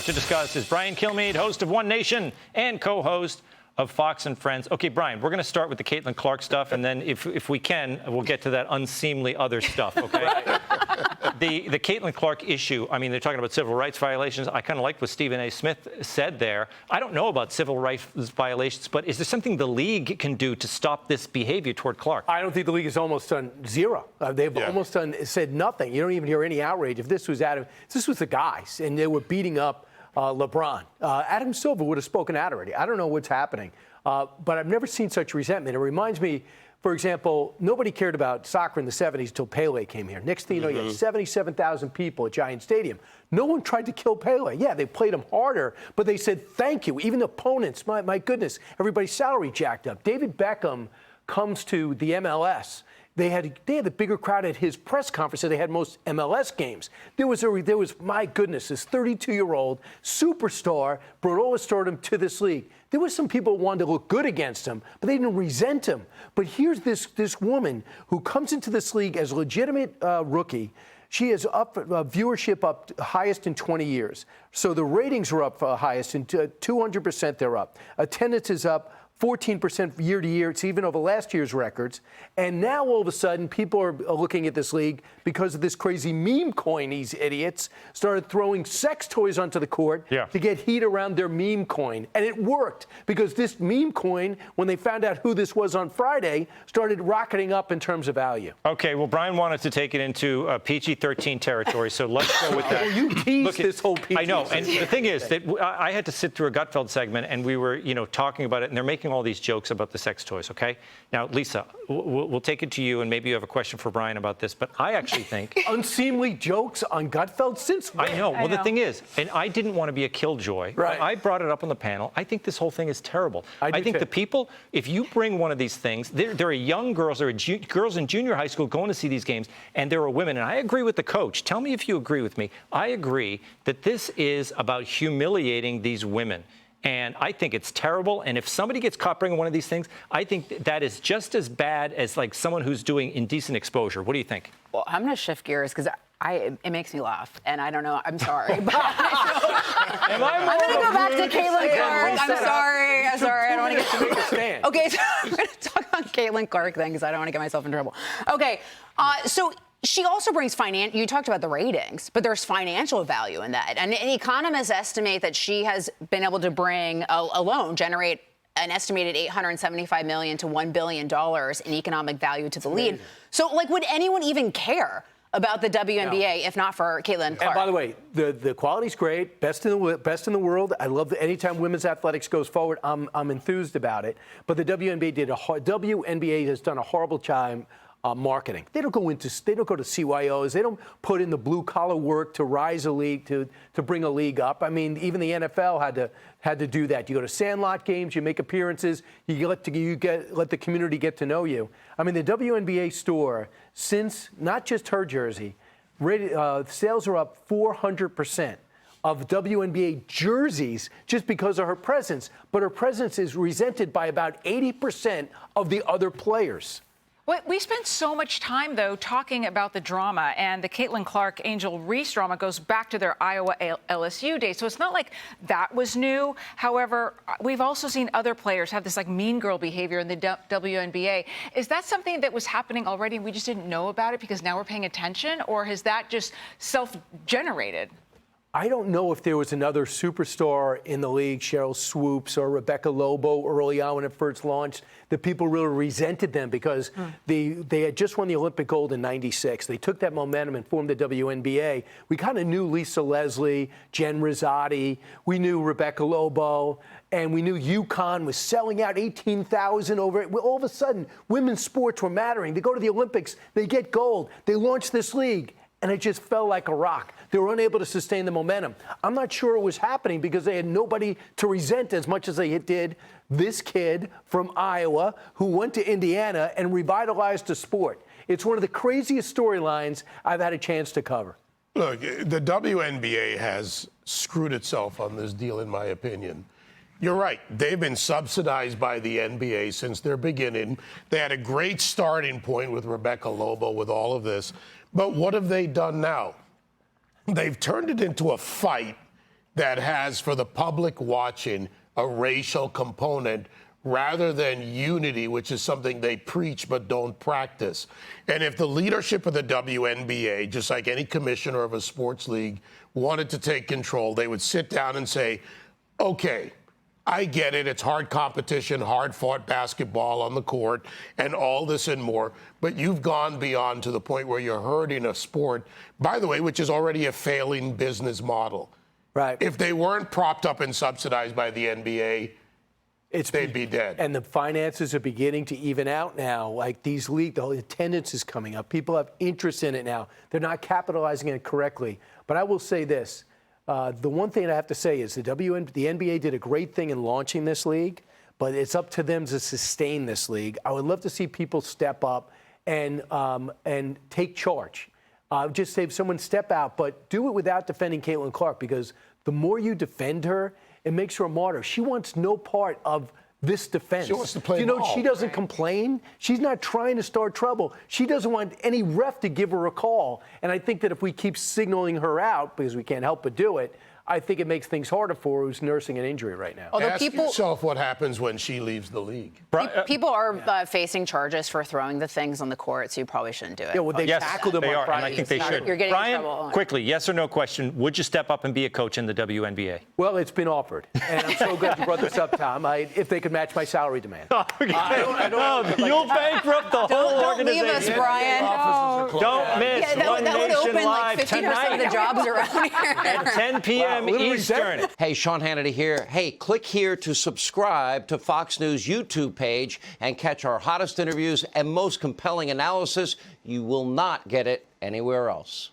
to discuss is Brian Kilmeade, host of One Nation and co-host of Fox and Friends. Okay, Brian, we're going to start with the Caitlin Clark stuff, and then if we can, we'll get to that unseemly other stuff, okay? The Caitlin Clark issue, I mean, they're talking about civil rights violations. I kind of liked what Stephen A. Smith said there. I don't know about civil rights violations, but is there something the league can do to stop this behavior toward Clark? I don't think the league has almost done zero. They've almost said nothing. You don't even hear any outrage. If this was the guys, and they were beating up LeBron. Adam Silver would have spoken out already. I don't know what's happening, but I've never seen such resentment. It reminds me, for example, nobody cared about soccer in the 70s until Pele came here. Next thing you know, you had 77,000 people at Giant Stadium. No one tried to kill Pele. Yeah, they played him harder, but they said thank you. Even opponents, my goodness, everybody's salary jacked up. David Beckham comes to the MLS. They had a bigger crowd at his press conference than they had most MLS games. There was my goodness, this 32-year-old superstar brought all his stardom to this league. There was some people who wanted to look good against him, but they didn't resent him. But here's this woman who comes into this league as a legitimate rookie. She is up viewership up highest in 20 years. So the ratings are up highest, and 200% they're up. Attendance is up 14% year to year. It's even over last year's records. And now all of a sudden, people are looking at this league because of this crazy meme coin. These idiots started throwing sex toys onto the court to get heat around their meme coin. And it worked because this meme coin, when they found out who this was on Friday, started rocketing up in terms of value. Okay, well, Brian wanted to take it into PG-13 territory, so let's go with that. Well, you teased this whole PG. I know, and the thing is that I had to sit through a Gutfeld segment, and we were, talking about it, and they're making all these jokes about the sex toys, okay? Now, Lisa, we'll take it to you, and maybe you have a question for Brian about this, but I actually think... Unseemly jokes on Gutfeld since when? I know. Well, the thing is, and I didn't want to be a killjoy. Right. I brought it up on the panel. I think this whole thing is terrible. I think too. the people, if you bring one of these things, there are young girls, there are girls in junior high school going to see these games, and there are women, and I agree with the coach. Tell me if you agree with me. I agree that this is about humiliating these women. And I think it's terrible. And if somebody gets caught bringing one of these things, I think that is just as bad as like someone who's doing indecent exposure. What do you think? Well, I'm going to shift gears because it makes me laugh. And I don't know. I'm sorry. But I'm going to go back to Caitlin Clark. I'm sorry. I don't want to get to make a stand. Okay, so I'm going to talk on Caitlin Clark then because I don't want to get myself in trouble. Okay, so she also brings you talked about the ratings, but there's financial value in that. And economists estimate that she has been able to generate an estimated $875 million to $1 billion in economic value to the league. So, would anyone even care about the WNBA if not for Caitlin Clark? And by the way, the quality's great, best in the world. I love that anytime women's athletics goes forward, I'm enthused about it. But the WNBA has done a horrible job. Marketing. They don't go to CYOs. They don't put in the blue collar work to rise a league, to bring a league up. I mean, even the NFL had to do that. You go to Sandlot games, you make appearances, you let the community get to know you. I mean, the WNBA store, since not just her jersey, sales are up 400%. Of WNBA jerseys just because of her presence. But her presence is resented by about 80% of the other players. Well, we spent so much time, though, talking about the drama, and the Caitlin Clark Angel Reese drama goes back to their Iowa LSU days. So it's not like that was new. However, we've also seen other players have this mean girl behavior in the WNBA. Is that something that was happening already and we just didn't know about it because now we're paying attention, or is that just self-generated? I don't know if there was another superstar in the league, Cheryl Swoops or Rebecca Lobo, early on when it first launched, that people really resented them because they had just won the Olympic gold in '96. They took that momentum and formed the WNBA. We kind of knew Lisa Leslie, Jen Rosati. We knew Rebecca Lobo. And we knew UConn was selling out 18,000 over it. All of a sudden, women's sports were mattering. They go to the Olympics. They get gold. They launch this league. And it just fell like a rock. They were unable to sustain the momentum. I'm not sure it was happening because they had nobody to resent as much as they did this kid from Iowa who went to Indiana and revitalized the sport. It's one of the craziest storylines I've had a chance to cover. Look, the WNBA has screwed itself on this deal, in my opinion. You're right. They've been subsidized by the NBA since their beginning. They had a great starting point with Rebecca Lobo with all of this. But what have they done now? They've turned it into a fight that has for the public watching a racial component rather than unity, which is something they preach but don't practice. And if the leadership of the WNBA, just like any commissioner of a sports league, wanted to take control, they would sit down and say, okay, I get it. It's hard competition, hard-fought basketball on the court, and all this and more. But you've gone beyond to the point where you're hurting a sport, by the way, which is already a failing business model. Right. If they weren't propped up and subsidized by the NBA, they'd be dead. And the finances are beginning to even out now. Like these leagues, the attendance is coming up. People have interest in it now. They're not capitalizing it correctly. But I will say this. The one thing I have to say is the NBA did a great thing in launching this league, but it's up to them to sustain this league. I would love to see people step up and take charge. Just say someone step out, but do it without defending Caitlin Clark, because the more you defend her, it makes her a martyr. She wants no part of this defense. She wants to play ball. She doesn't complain. She's not trying to start trouble. She doesn't want any ref to give her a call. And I think that if we keep signaling her out, because we can't help but do it, I think it makes things harder for her who's nursing an injury right now. Although Ask yourself what happens when she leaves the league. People are facing charges for throwing the things on the court, so you probably shouldn't do it. Yeah, well, they tackled him on Friday. And I think they should. You're getting Brian, in trouble. quickly, yes or no question, would you step up and be a coach in the WNBA? Well, it's been offered. And I'm so glad you brought this up, Tom, if they could match my salary demand. You'll bankrupt the whole Don't leave us, organization. Brian. Don't miss That One would Nation open Live like 50% tonight of the jobs around here. at 10 p.m. Eastern. Hey, Sean Hannity here. Hey, click here to subscribe to Fox News YouTube page and catch our hottest interviews and most compelling analysis. You will not get it anywhere else.